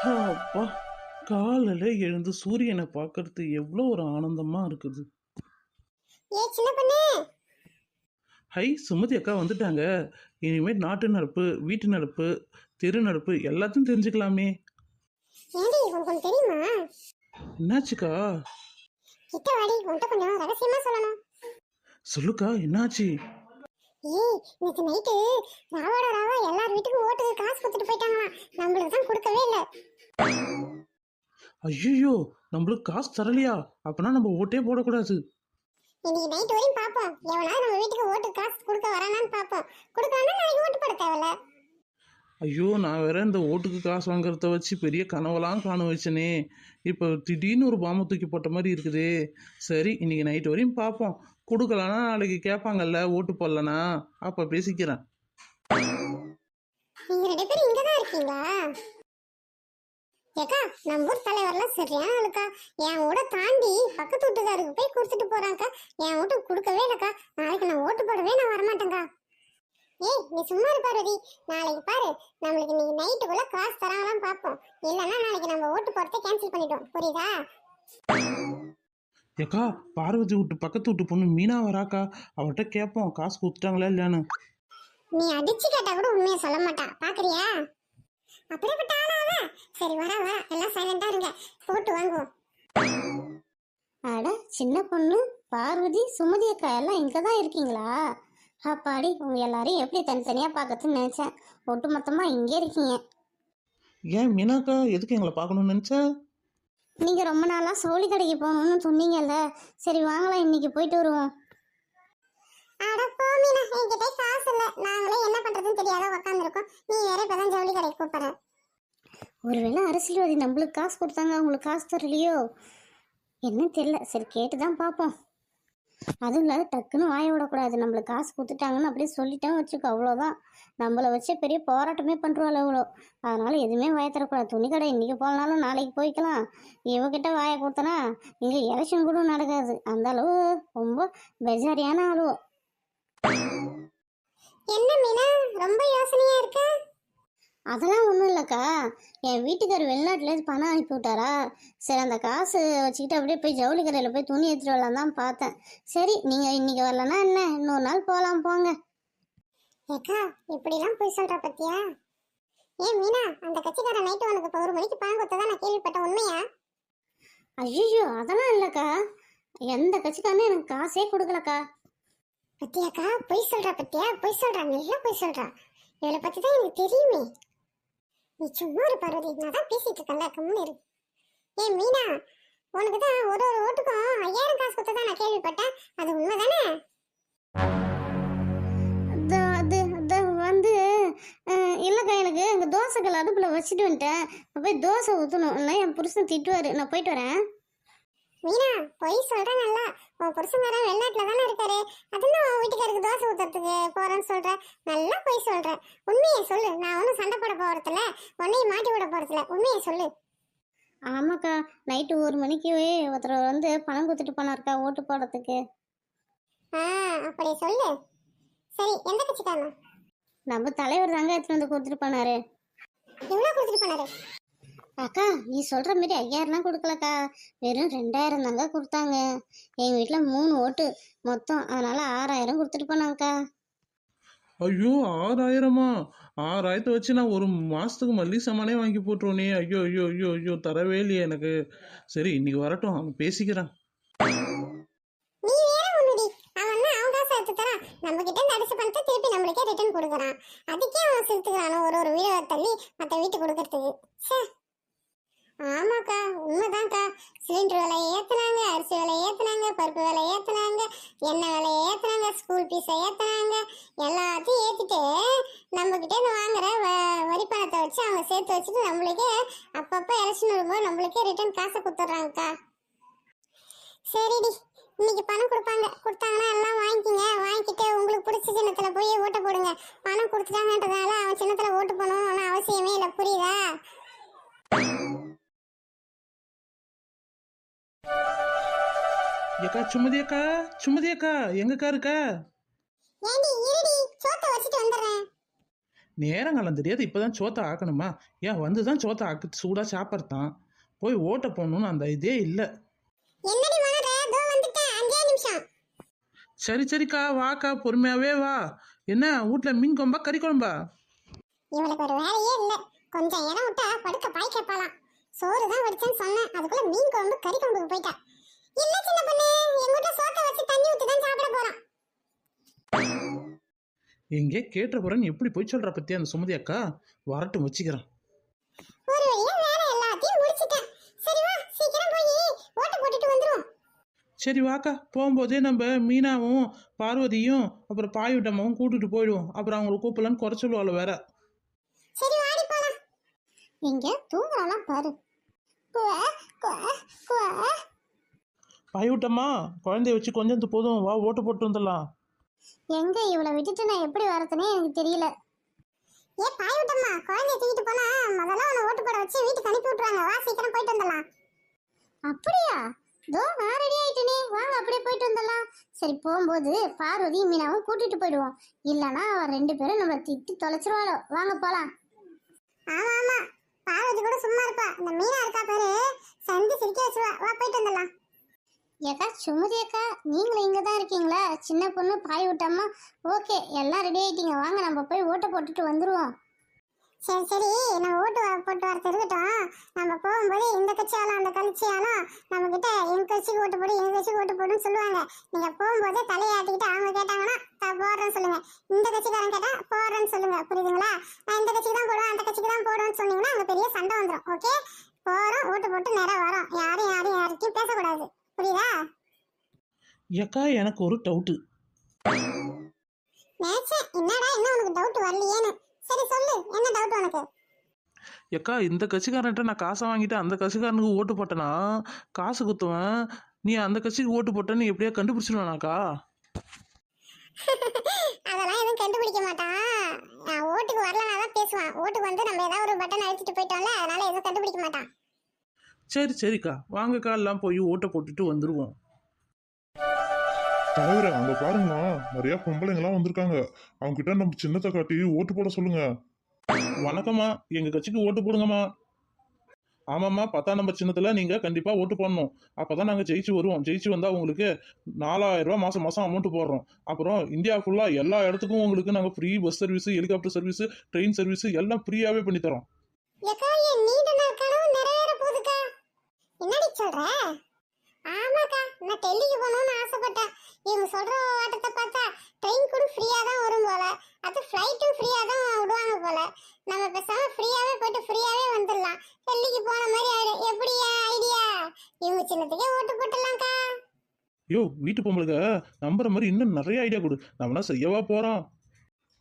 அப்பா, காலையில எழுந்து சூரியனை பார்க்கறது எவ்வளோ ஒரு ஆனந்தமா இருக்குது. ஏ சின்ன பொண்ணு. ஹை, சுமதி அக்கா வந்துட்டாங்க. இனிமேல் நாட்டு நடப்பு, வீட்டு நடப்பு, தெரு நடப்பு எல்லாத்தையும் தெரிஞ்சுக்கலாமே. ஏண்டி உனக்கு தெரியுமா? என்னாச்சுக்கா? கிட்ட வாடி, உன்கிட்ட கொஞ்சம் ரகசியமா சொல்லணும். சொல்லுக்கா, என்னாச்சு? ஏய், இன்னைக்கு நைட்டு ராவோட ராவா எல்லார் வீட்டுக்கும் ஓட்டுக்கு காசு கொடுத்துட்டு போயிட்டாங்களாம். நம்மளுக்கு தான் கொடுக்கவே இல்லை. ஐயோ, நம்மளுக்கு காசு தரலையா? அப்பனா நம்ம ஓட்டே போடக்கூடாது. இன்னைக்கு நைட் வரையும் பார்ப்போம். எவனாவது நம்ம வீட்டுக்கு ஓட்டு காசு கொடுக்க வரானான்னு பார்ப்போம். கொடுக்கலன்னா நாளைக்கு ஓட்டு போட தேவையில்ல. ஐயோ, நான் வேற இந்த ஓட்டுக்கு காசு வாங்குறத வச்சு பெரிய கனவெல்லாம் காண வச்சனே. இப்போ திடீர்னு ஒரு பாம்பை தூக்கி போட்ட மாதிரி இருக்குதே. சரி, இன்னைக்கு நைட் வரையும் பார்ப்போம். கொடுக்கலன்னா நாளைக்கு கேட்பாங்கல்ல ஓட்டு போடலனா, அப்போ பேசிக்கிறேன். நீங்க 2 பேரும் இங்க தான் இருக்கீங்களா? ஏக்கா, நம்ம ஊர் தலைவர்லாம் சரியான ஆளுக்கா. என் ஊட தாண்டி பக்கத்து வீட்டுக்காருக்கு போய் கொடுத்துட்டு போறாங்கக்கா. என் வீட்டுக்கு கொடுக்கவே இல்லக்கா. நாளைக்கு நான் ஓட்டு போடவே நான் வரமாட்டேங்க்கா. ஏய், நீ சும்மா இரு பார்வதி. நாளைக்கு பாரு, நம்மளுக்கு இன்னைக்கு நைட்டுக்குள்ள காசு தராங்களான்னு பார்ப்போம். இல்லைன்னா நாளைக்கு நம்ம ஓட்டு போறதை கேன்சல் பண்ணிட்டோம். புரியுதா? ஏக்கா, பார்வதி வீட்டு பக்கத்து வீட்டு பொண்ணு மீனா வராக்கா. அவர்கிட்ட கேட்போம் காசு கொடுத்துட்டாங்களா இல்லையான்னு. நீ அடிச்சு கேட்டா கூட உண்மையை சொல்ல மாட்டா. பாக்குறியா? அப்படிப்பட்ட ஆளாவ. சரி, வர வர, எல்லாம் சைலண்டா இருங்க. போட்டு வாங்குவோம். அட சின்ன பொண்ணு பார்வதி, சுமதி அக்கா எல்லாம் இங்கே தான் இருக்கீங்களா? அப்பாடி, உங்க எல்லாரையும் எப்படி தனித்தனியாக பார்க்கறதுன்னு நினச்சேன். ஒட்டு மொத்தமாக இங்கே இருக்கீங்க. ஏன் மீனாக்கா எதுக்கு எங்களை பார்க்கணும்னு நினச்சா? நீங்கள் ரொம்ப நாளாக சோழி கடைக்கு போகணும்னு சொன்னீங்கல்ல. சரி வாங்கலாம், இன்னைக்கு போயிட்டு வருவோம். அட போ மீனா, என்கிட்ட காசு இல்ல. நாங்களே என்ன பண்றதுன்னு தெரியாத உட்காந்துருக்கோம். நீ வேற இப்பதான் ஜவுளி கடைக்கு கூப்பிடுற. ஒருவேளை அரசியல்வாதி நம்மளுக்கு காசு கொடுத்தாங்க, அவங்களுக்கு காசு தரலையோ என்ன தெரியல. சரி கேட்டு தான் பார்ப்போம். அதுவும் இல்லாத டக்குன்னு வாய விடக்கூடாது. நம்மளுக்கு காசு கொடுத்துட்டாங்கன்னு அப்படியே சொல்லிட்டோம் வச்சுக்கோ, அவ்வளோதான். நம்மளை வச்சு பெரிய போராட்டமே பண்ணுறாள் அவ்வளோ. அதனால் எதுவுமே வாய தரக்கூடாது. துணி கடை இன்றைக்கி போகலனாலும் நாளைக்கு போய்க்கலாம். இவகிட்ட வாயை கொடுத்தனா இங்கே எலெக்ஷன் கூட நடக்காது. அந்த அளவு ரொம்ப பெஜாரியான ஆளுவோ. என்ன மீனா, ரொம்ப யோசனையா இருக்க? அதெல்லாம் ஒன்றும் இல்லைக்கா. என் வீட்டுக்கார் வெளிநாட்டிலேருந்து பணம் அனுப்பி விட்டாரா. சரி, அந்த காசு வச்சுக்கிட்டு அப்படியே போய் ஜவுளி கடையில் போய் துணி எடுத்துகிட்டு வரலாம் தான் பார்த்தேன். சரி, நீங்கள் இன்றைக்கி வரலன்னா என்ன, இன்னொரு நாள் போகலாம் போங்க. ஏக்கா, இப்படிலாம் போய் சொல்ற பத்தியா? ஏன் மீனா, அந்த கட்சிக்கார நைட்டு உனக்கு இப்போ 1 மணிக்கு பணம் கொடுத்ததா நான் கேள்விப்பட்டேன். உண்மையா? ஐயோ, அதெல்லாம் இல்லைக்கா. எந்த கட்சிக்காரனும் எனக்கு காசே கொடுக்கலக்கா. பத்தியாக்கா, பொய் சொல்றா பத்தியா? பொய் சொல்றா, நல்லா பொய் சொல்றா. இவளை பத்தி தான் எனக்கு தெரியுமே. நீ சும்மா ஒரு பார்வதி, நான் தான் பேசிட்டு இருக்கேன்ல, கம்முன்னு இரு. ஏன் மீனா, உனக்கு தான் ஒரு ஓட்டுக்கும் 5000 காசு கொடுத்ததா நான் கேள்விப்பட்டேன். அது உண்மைதானே? அது வந்து இல்லைக்கா, எனக்கு எங்கள் தோசைகள் அடுப்பில் வச்சுட்டு வந்துட்டேன். போய் தோசை ஊற்றணும், இல்லை என் புருஷன் திட்டுவார். நான் போயிட்டு வரேன். மீனா, பொய் சொல்ற நல்லா. உன் புருஷன்காரன் வெளிநாட்டுல தானே இருக்காரு. அதுதான் உன் வீட்டுக்காருக்கு தோசை ஊத்துறதுக்கு போறேன்னு சொல்ற. நல்லா பொய் சொல்ற. உண்மையை சொல்லு. நான் ஒன்றும் சண்டை போட போறதில்ல, உன்னையும் மாட்டி விட போறதில்ல. உண்மையை சொல்லு. ஆமாக்கா, நைட்டு 1 மணிக்கு ஒருத்தர் வந்து பணம் கொடுத்துட்டு போனாருக்கா ஓட்டு போடுறதுக்கு. அப்படி சொல்லு. சரி, எந்த கட்சிக்காரன்? நம்ம தலைவர் தாங்க எடுத்துட்டு வந்து கொடுத்துட்டு போனாரு. எவ்வளோ கொடுத்துட்டு போனாரு? அக்கா, நீ சொல்கிற மாரி 5000லாம் கொடுக்கலக்கா. வெறும் 2000 தாங்க கொடுத்தாங்க. எங்கள் வீட்டில் 3 ஓட்டு மொத்தம், அதனால் 6000 கொடுத்துட்டு போனாங்கக்கா. ஐயோ, 6000மா? 6000 வச்சு நான் ஒரு மாதத்துக்கு மல்லி சாமானே வாங்கி போட்டுருவோனே. ஐயோ ஐயோ ஐயோ ஐயோ, தரவே இல்லையே எனக்கு. சரி, இன்னைக்கு வரட்டும், அவன் பேசிக்கிறான். நீ வேற ஒண்ணுடி. அவன் அவன் காசை எடுத்து தரான். நம்ம கிட்ட இருந்து அடிச்சு பணத்தை திருப்பி நம்மளுக்கே ரிட்டர்ன் கொடுக்குறான். அதுக்கே அவன் செலுத்துக்கிறானோ ஒரு வீடியோ தள்ளி மற்ற வீட்டுக்கு கொடுக்கறதுக்கு. சே. ஆமாக்கா, உண்மைதான்க்கா. சிலிண்டர் விலை ஏத்துனாங்க, அரிசி விலை ஏத்துனாங்க, பருப்பு விலை ஏத்துனாங்க, எண்ணெய் விலை ஏத்துனாங்க, ஸ்கூல் ஃபீஸை ஏத்துனாங்க. எல்லாத்தையும் ஏத்திட்டு நம்ம கிட்ட இருந்து வாங்குற வரி பணத்தை வச்சு அவங்க சேர்த்து வச்சுட்டு நம்மளுக்கே அப்பப்போ எலெக்ஷன் வரும்போது நம்மளுக்கே ரிட்டர்ன் காசை கொடுத்துட்றாங்கக்கா. சரிடி, இன்னைக்கு பணம் கொடுத்தாங்கன்னா எல்லாம் வாங்கிக்கிங்க. வாங்கிக்கிட்டு உங்களுக்கு பிடிச்ச சின்னத்துல போய் ஓட்ட போடுங்க. பணம் கொடுத்துட்டாங்கன்றதால அவன் சின்னத்துல ஓட்டு போடணும்னு அவசியமே இல்லை. புரியுதா? ஏக்கா, சுமதி அக்கா, சுமதி அக்கா எங்கக்கா இருக்கா? ஏண்டி இருடி, சோத்தை வச்சுட்டு வந்துடுறேன். நேரங்காலம் தெரியாது இப்பதான் சோத்தை ஆக்கணுமா? ஏன் வந்துதான் சோத்தை ஆக்கு சூடா சாப்பிட்றான். போய் ஓட்ட போடணும்னு அந்த இதே இல்லை. என்னடி மலர தோ வந்துட்டேன் 5 நிமிஷம். சரி சரிக்கா வாக்கா, பொறுமையாவே வா. என்ன வீட்ல மீன் குழம்பா கறி குழம்பா? இவளுக்கு ஒரு வேலையே இல்ல. கொஞ்சம் இடம் விட்டா படுக்க பாய் கேட்பாளாம். சோறு தான் வடிச்சேன்னு சொன்னேன், அதுக்குள்ள மீன் குழம்பு கறி குழம்புக்கு போயிட்டா. இல்ல சின்ன பொண்ணு, எங்கிட்ட சோத்தை வச்சு தண்ணி ஊத்தி தான் சாப்பிட போறான். எங்கே கேட்ட போறேன்னு எப்படி போய் சொல்ற பத்தியா அந்த சுமதி அக்கா? வரட்டும் வச்சுக்கிறேன். ஒரு வழியா வேலை எல்லாத்தையும் முடிச்சிட்டேன். சரி வா சீக்கிரம் போய் ஓட்ட போட்டுட்டு வந்துருவோம். சரி வாக்கா, போகும்போதே நம்ம மீனாவும் பார்வதியும் அப்புறம் பாயுட்டம்மாவும் கூட்டிட்டு போயிடுவோம். அப்புறம் அவங்களை கூப்பிடலான்னு குறை சொல்லுவாள் வேற. சரி வாடி போலாம். இங்க தூங்குறாலாம் பாரு. பாயுட்டம்மா, குழந்தைய வச்சு கொஞ்சம் போதும், வா ஓட்டு போட்டு வந்துடலாம். எங்க இவளை விட்டுட்டு நான் எப்படி வரதுனே எனக்கு தெரியல. ஏ பாயுட்டம்மா, குழந்தைய தூக்கிட்டு போனா முதல்ல உன்னை ஓட்டு போட வச்சு வீட்டுக்கு அனுப்பி விட்டுருவாங்க. வா சீக்கிரம் போயிட்டு வந்துடலாம். அப்படியா? தோ நான் ரெடி ஆயிட்டேனே, வாங்க அப்படியே போயிட்டு வந்துடலாம். சரி, போகும்போது பார்வதி மீனாவும் கூட்டிட்டு போயிடுவோம். இல்லைன்னா அவன் 2 பேரும் நம்ம திட்டி தொலைச்சிருவாளோ. வாங்க போலாம். ஆமா ஆமா, பார்வதி கூட சும்மா இருப்பா. இந்த மீனா இருக்கா பாரு, சந்தி சிரிக்க வச்சுவா. வா போயிட்டு வந்துடலாம். ஏக்கா சுமதி அக்கா, நீங்களும் இங்கே தான் இருக்கீங்களா? சின்ன பொண்ணு பாய் விட்டாமா. ஓகே, எல்லாம் ரெடி ஆயிட்டீங்க, வாங்க நம்ம போய் ஓட்டை போட்டுட்டு வந்துடுவோம். சரி சரி, நான் ஓட்டு போட்டு வரது இருக்கட்டும். நம்ம போகும்போது இந்த கட்சியாலும் அந்த கட்சியாலும் நம்ம கிட்ட எங்க கட்சிக்கு ஓட்டு போடு எங்க கட்சிக்கு ஓட்டு போடுன்னு சொல்லுவாங்க. நீங்க போகும்போது தலையாட்டிக்கிட்டு அவங்க கேட்டாங்கன்னா போடுறேன்னு சொல்லுங்க. இந்த கட்சிக்காரன் கேட்டா போடுறேன்னு சொல்லுங்க. புரியுதுங்களா? நான் இந்த கட்சிக்கு தான் போடுவேன் அந்த கட்சிக்கு தான் போடுவேன்னு சொன்னீங்கன்னா அங்க பெரிய சண்டை வந்துடும். ஓகே, போறோம், ஓட்டு போட்டு நேரம் வரோம். யாரையும் பேசக்கூடாது. புரியுதா? ஏக்கா எனக்கு ஒரு டவுட்டு. நினைச்சேன் என்னடா இன்னும் உனக்கு டவுட் வரலையேன்னு. சரி சொல்லு, என்ன டவுட் உனக்கு? ஏக்கா இந்த கட்சிக்காரன்ட்ட நான் காசை வாங்கிட்டு அந்த கட்சிக்காரனுக்கு ஓட்டு போட்டேன்னா காசு குத்துவேன். நீ அந்த கட்சிக்கு ஓட்டு போட்டேன்னு எப்படியா கண்டுபிடிச்சிடுவானாக்கா? அதெல்லாம் எதுவும் கண்டுபிடிக்க மாட்டான். நான் ஓட்டுக்கு வரலனா தான் பேசுவான். ஓட்டுக்கு வந்து நம்ம ஏதாவது ஒரு பட்டன் அழுத்திட்டு போயிட்டோம்ல, அதனால எதுவும் கண்டுபிடிக்க மாட்டான். சரி சரிக்கா, வாங்கக்கா எல்லாம் போய் ஓட்டை போட்டுட்டு வந்துடுவோம். தலைவரே, அங்க பாருங்களா, நிறைய பொம்பளைங்களாம் வந்திருக்காங்க. அவங்க கிட்ட நம்ம சின்னத்தை காட்டி ஓட்டு போட சொல்லுங்க. வணக்கம்மா, எங்க கட்சிக்கு ஓட்டு போடுங்கம்மா. ஆமாம்மா, 10ஆம் நம்பர் சின்னத்துல நீங்க கண்டிப்பா ஓட்டு போடணும். அப்பதான் நாங்க ஜெயிச்சு வருவோம். ஜெயிச்சு வந்தா உங்களுக்கு 4000 ரூபாய் மாசம் மாசம் அமௌண்ட் போடுறோம். அப்புறம் இந்தியா ஃபுல்லா எல்லா இடத்துக்கும் உங்களுக்கு நாங்க free bus service, helicopter service, train service எல்லாம் ஃப்ரீயாவே பண்ணி தரோம். ஏக்கா, என் நீண்ட நாள் கனவு நிறைவேற போகுதுக்கா. என்னடி சொல்ற? ஆமாக்கா, நான் டெல்லிக்கு போகணும்னு ஆசைப்பட்டேன். இவங்க சொல்ற ஓட்டத்தை பார்த்தா ட்ரெயின் கூட ஃப்ரீயா தான் வரும் போல, அது ஃப்ளைட்டும் ஃப்ரீயா தான் விடுவாங்க போல. நம்ம பேசாம ஃப்ரீயாவே போயிட்டு ஃப்ரீயாவே வந்துடலாம். டெல்லிக்கு போன மாதிரி ஆயிடும். எப்படியா ஐடியா? இவங்க சின்னத்துக்கே ஓட்டு போட்டுடலாம்க்கா. யோ, வீட்டு பொம்பளுக்கு நம்புற மாதிரி இன்னும் நிறைய ஐடியா கொடு, நம்மளாம் செய்யவா போறோம்.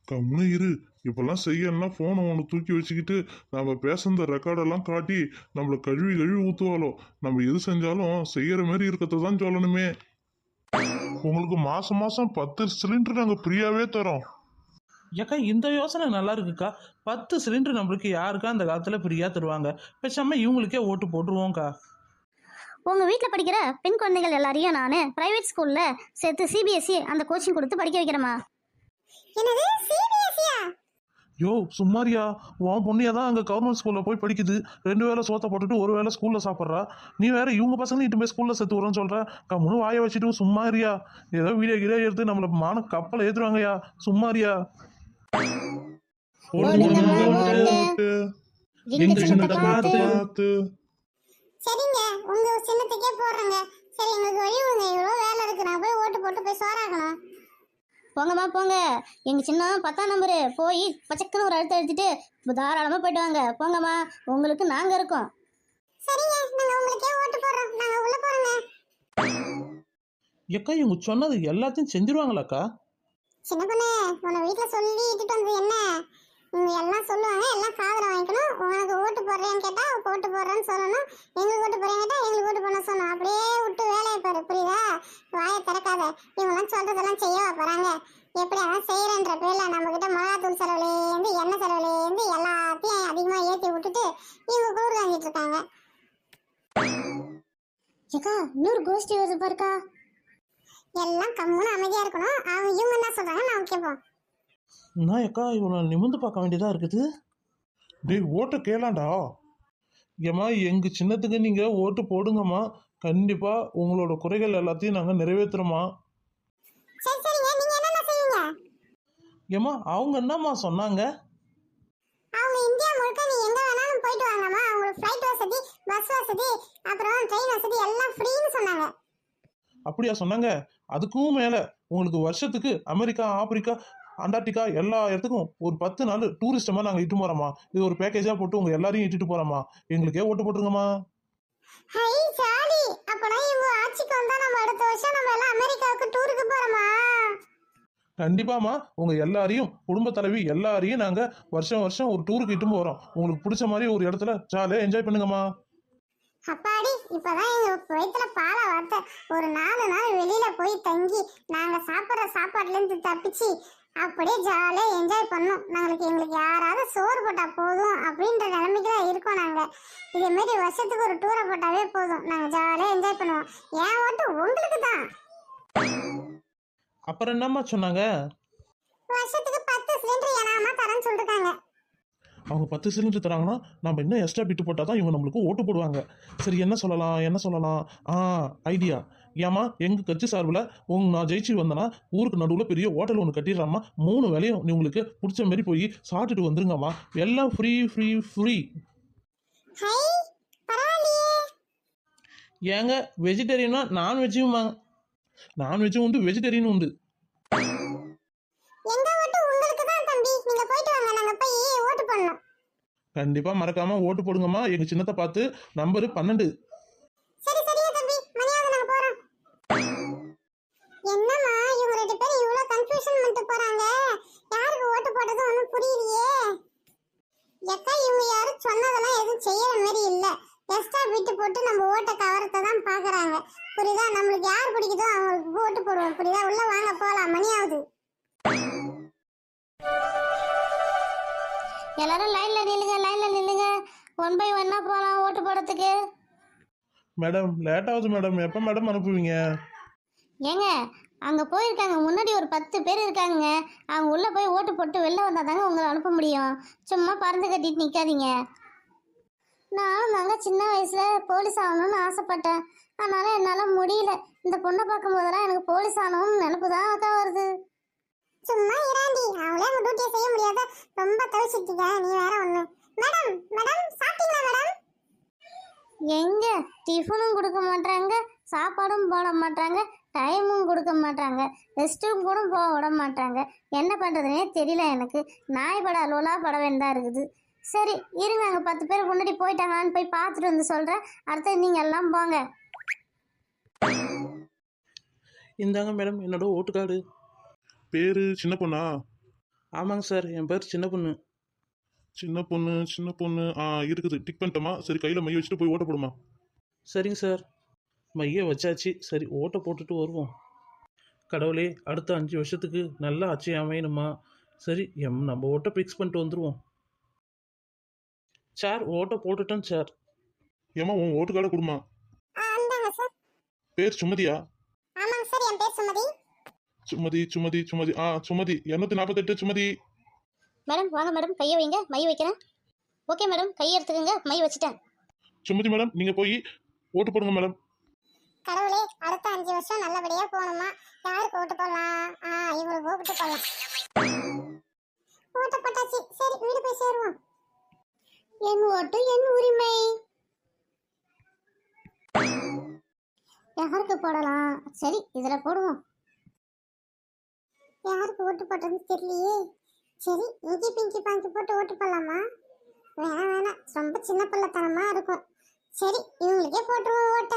கம்முனு இரு. இப்பெல்லாம் செய்யணும்னா போனை ஒன்று தூக்கி வச்சுக்கிட்டு நம்ம பேசுன ரெக்கார்டெல்லாம் காட்டி நம்மளை கழுவி கழுவி ஊற்றுவாளோ. நம்ம எது செஞ்சாலும் செய்யற மாதிரி இருக்கிறத தான் சொல்லணுமே. உங்களுக்கு மாசம் மாசம் 10 சிலிண்டர் நாங்கள் ஃப்ரீயாவே தரோம். ஏக்கா இந்த யோசனை நல்லா இருக்குக்கா. 10 சிலிண்டர் நம்மளுக்கு யாருக்கா அந்த காலத்துல ஃப்ரீயா தருவாங்க? பேசாம இவங்களுக்கே ஓட்டு போட்டுருவோம்க்கா. உங்கள் வீட்டில் படிக்கிற பெண் குழந்தைகள் எல்லாரையும் நான் ப்ரைவேட் ஸ்கூலில் சேர்த்து சிபிஎஸ்சி அந்த கோச்சிங் கொடுத்து படிக்க வைக்கிறேம்மா. என்னது சிபிஎஸ்சியா? யோ சும்மாரியா, உன் பொண்ணியா தான் அங்கே கவர்மெண்ட் ஸ்கூலில் போய் படிக்குது. 2 வேளை சோத்தை போட்டுட்டு 1 வேளை ஸ்கூலில் சாப்பிட்றா. நீ வேற இவங்க பசங்க இட்டு போய் ஸ்கூலில் சேர்த்து வரேன்னு சொல்கிற. கம்முன்னு வாயை வச்சுட்டு சும்மாரியா. ஏதோ வீடியோ கீழே எடுத்து நம்மளை மான கப்பலை ஏற்றுவாங்கய்யா. சும்மாரியா. எங்க சின்னத்தை பார்த்து. பார்த்து சரிங்க, உங்க சின்னத்துக்கே போடுறேங்க. சரி, எங்களுக்கு வழி விடுங்க. இவ்வளோ வேலை இருக்கு. நான் போய் ஓட்டு போட்டு போய் சோறாக்கணும். போங்கம்மா போங்க. எங்கள் சின்ன 10ஆம் நம்பரு போய் பச்சக்குன்னு ஒரு அழுத்த எடுத்துட்டு தாராளமாக போயிட்டு வாங்க. போங்கம்மா, உங்களுக்கு நாங்கள் இருக்கோம். சரிங்க, நாங்க உங்களுக்கே ஓட்டு போடுறோம். நாங்க உள்ள போறோங்க. ஏக்கா இவங்க சொன்னது எல்லாத்தையும் செஞ்சிருவாங்களாக்கா? சின்ன பொண்ணு, உன்னை வீட்டுல சொல்லி இட்டுட்டு வந்து என்ன? இவங்க எல்லாம் சொல்லுவாங்க, எல்லாம் காதுல வாங்கிக்கணும். உனக்கு ஓட்டு போடுறேன்னு கேட்டா ஓட்டு போடுறேன்னு சொல்லணும். எங்களுக்கு ஓட்டு போறேன்னு கேட்டா எங்களுக்கு ஓட்டு பண்ண சொல்லணும். அப்படியே விட்டு வேலையை பாரு. புரியுதா? வாயை திறக்காத. இவங்கெல்லாம் சொல்றதெல்லாம் செய்யவா போறாங்க? எப்படி அதான் செய்யறன்ற பேர்ல நம்ம கிட்ட மிளகாத்தூள் செலவுலேருந்து எண்ணெய் செலவுலேருந்து எல்லாத்தையும் அதிகமா ஏற்றி விட்டுட்டு இவங்க கூறு வாங்கிட்டு இருக்காங்க. ஏக்கா இன்னொரு கோஷ்டி வருது பாருக்கா. எல்லாம் கம்முன்னு அமைதியா இருக்கணும். அவங்க இவங்க என்ன சொல்றாங்க நான் கேட்போம். நான் அக்கா இவனை நிமிர்ந்து பார்க்க வேண்டியதா இருக்குது. டேய் ஓட்ட கேளாண்டா. ஏம்மா எங்க சின்னத்துக்கு நீங்க ஓட்டு போடுங்கம்மா. கண்டிப்பா உங்களோட குறைகள் எல்லாத்தையும் நாங்க நிறைவேற்றுறோமா. சரி சரிங்க, நீங்க என்னென்ன செய்வீங்க? ஏம்மா அவங்க என்னம்மா சொன்னாங்க? அவங்க இந்தியா முழுக்க நீ எங்க வேணாலும் போயிட்டு வாங்கம்மா, உங்களுக்கு ஃப்ளைட் வசதி, பஸ் வசதி, அப்புறம் ட்ரெயின் வசதி எல்லாம் ஃப்ரீன்னு சொன்னாங்க. அப்படியா சொன்னாங்க? அதுக்கும் மேல உங்களுக்கு வருஷத்துக்கு அமெரிக்கா, ஆப்பிரிக்கா, அண்டார்டிகா எல்லா இடத்துக்கும் ஒரு 10 நாள் டூரிஸ்டமா நாங்க இட்டு போறோமா. இது ஒரு பேக்கேஜா போட்டு உங்க எல்லாரையும் இட்டுட்டு போறோமா. எங்களுக்கே ஓட்டு போட்டுருங்கம்மா. Hi jolly. அப்பனா இவங்க ஆட்சிக்கு வந்தா நம்ம அடுத்த வருஷம் நம்ம எல்லாம் அமெரிக்காவுக்கு டூருக்கு போறோமா? கண்டிப்பாம்மா உங்க எல்லாரையும் குடும்ப தலைவி எல்லாரையும் நாங்க வருஷம் வருஷம் ஒரு டூருக்கு இட்டு போறோம். உங்களுக்கு பிடிச்ச மாதிரி ஒரு இடத்துல ஜாலியா என்ஜாய் பண்ணுங்கம்மா. அப்பாடி, இப்பதான் எங்க வயித்துல பால வார்த்தை. ஒரு 4 நாள் வெளியில போய் தங்கி நாங்க சாப்பிட்ற சாப்பாட்டுல இருந்து தப்பிச்சு அப்படியே ஜாலியா என்ஜாய் பண்ணோம். எங்களுக்கு யாராவது சோறு போட்டா போதும் அப்படின்ற நிலைமைக்கு தான் இருக்கோம் நாங்க. இதே மாதிரி வருஷத்துக்கு ஒரு டூரை போட்டாவே போதும், நாங்க ஜாலியா என்ஜாய் பண்ணுவோம். ஏன் ஓட்டு உங்களுக்கு தான். அப்புறம் என்னம்மா சொன்னாங்க? வருஷத்துக்கு 10 சிலிண்டர் ஏனாமா தரேன்னு சொல்லிருக்காங்க. அவங்க 10 சிலிண்டர் தராங்கன்னா நம்ம இன்னும் எக்ஸ்ட்ரா பிட்டு போட்டால் தான் இவங்க நம்மளுக்கு ஓட்டு போடுவாங்க. சரி என்ன சொல்லலாம்? ஐடியா. ஏம்மா எங்கள் கட்சி சார்பில் நான் ஜெயிச்சு வந்தேன்னா ஊருக்கு நடுவில் பெரிய ஹோட்டல் ஒன்று கட்டிடுறாம்மா. 3 வேளையும் நீ உங்களுக்கு பிடிச்ச மாதிரி போய் சாப்பிட்டுட்டு வந்துருங்கம்மா. எல்லாம் ஃப்ரீ ஃப்ரீ ஃப்ரீ. ஹை பரவாயில்லையே. ஏங்க வெஜிடேரியனா நான்வெஜ்ஜுமா? நான்வெஜ்ஜும் உண்டு வெஜிடேரியனும் உண்டு. எங்க ஓட்டு உங்களுக்கு தான் தம்பி, நீங்க போயிட்டு வாங்க, நாங்க போய் ஓட்டு பண்ணோம். கண்டிப்பாக மறக்காமல் ஓட்டு போடுங்கம்மா. எங்கள் சின்னத்தை பார்த்து நம்பரு 12. சரி சரியா தம்பி, மணியாவது நாங்க போறோம். என்னம்மா இவங்க 2 பேரும் இவ்வளவு கன்ஃபியூஷன் பண்ணிட்டு போறாங்க? யாருக்கு ஓட்டு போடுறது ஒண்ணும் புரியலையே. எக்கா இவங்க யாரும் சொன்னதெல்லாம் எதுவும் செய்யற மாதிரி இல்ல. எக்ஸ்ட்ரா விட்டு போட்டு நம்ம ஓட்டை கவரத்தை தான் பாக்குறாங்க. புரியுதா? நம்மளுக்கு யார் பிடிக்குதோ அவங்களுக்கு ஓட்டு போடுவோம். புரியுதா? உள்ள வாங்க போலாம், மணியாவது. எல்லாரும் லைன்ல நில்லுங்க. 1 by 1 போகலாம் ஓட்டு போடுறதுக்கு. மேடம் லேட் ஆகுது மேடம். எப்போ மேடம் அனுப்புவீங்க? ஏங்க அங்கே போயிருக்காங்க, முன்னாடி ஒரு 10 பேர் இருக்காங்க. அவங்க உள்ளே போய் ஓட்டு போட்டு வெளில வந்தால் தாங்க உங்களை அனுப்ப முடியும். சும்மா பறந்து கட்டிட்டு நிற்காதீங்க. நானும் தாங்க சின்ன வயசில் போலீஸ் ஆகணும்னு ஆசைப்பட்டேன். அதனால் என்னால் முடியல. இந்த பொண்ணை பார்க்கும்போதெல்லாம் எனக்கு போலீஸ் ஆகணும்னு நினப்பு தான் அக்கா வருது. சும்மா இராண்டி, அவளே அவங்க டியூட்டியை செய்ய முடியாத ரொம்ப தவிச்சிட்டு நீ வேற ஒண்ணு. மேடம் சாப்பிட்டீங்களா மேடம்? எங்க டிஃபனும் கொடுக்க மாட்டாங்க, சாப்பாடும் போட மாட்டாங்க, டைமும் கொடுக்க மாட்டாங்க, ரெஸ்ட்டும் கூட போக விட மாட்டாங்க. என்ன பண்ணுறதுனே தெரியல எனக்கு. நாய் பட லோலா பட வேண்டாம் இருக்குது. சரி இருங்க, அங்கே 10 பேர் முன்னாடி போயிட்டாங்கன்னு போய் பார்த்துட்டு வந்து சொல்கிறேன். அடுத்து நீங்கள் எல்லாம் போங்க. இந்தாங்க மேடம் என்னோட ஓட்டு கார்டு. பேரு சின்ன பொண்ணா? ஆமாங்க சார், என் பேர் சின்ன பொண்ணு. சின்ன பொண்ணு இருக்குது. டிக் பண்ணிட்டோமா? சரி கையில் மைய வச்சுட்டு போய் ஓட்ட போடுமா. சரிங்க சார், மைய வச்சாச்சு. சரி ஓட்டை போட்டுட்டு வருவோம். கடவுளே அடுத்த 5 வருஷத்துக்கு நல்லா ஆட்சி அமையணுமா. சரி நம்ம ஓட்டை ஃபிக்ஸ் பண்ணிட்டு வந்துடுவோம். சார் ஓட்டை போட்டுட்டேன் சார். ஏமா உன் ஓட்டு கார்டை கொடுமா. அந்தாங்க சார். பேர் சுமதியா? ஆமாங்க சார், என் பேர் சுமதி. சுமதி சுமதி 248 சுமதி. மேடம் வாங்க மேடம், கையை வைங்க, மை வைக்கிறேன். ஓகே மேடம், கையை எடுத்துக்கோங்க, மை வச்சுட்டேன். சுமதி மேடம் நீங்கள் போய் ஓட்டு போடுங்க மேடம். கடவுளே அடுத்த 5 வருஷம் நல்லபடியா போகணுமா. யாருக்கு ஓட்டு போடலாம்? இவங்களுக்கு ஓட்டு போடலாம். ஓட்ட போட்டாச்சு. சரி வீடு போய் சேருவோம். என் ஓட்டு என் உரிமை. யாருக்கு போடலாம்? சரி இதில் போடுவோம். யாருக்கு ஓட்டு போட்டதுன்னு தெரியலையே. சரி இங்கி பிங்கி பாங்கி போட்டு ஓட்டு போடலாமா? வேணாம், ரொம்ப சின்ன பிள்ளைத்தனமா இருக்கும். சரி இவங்களுக்கே போட்டுருவோம் ஓட்ட.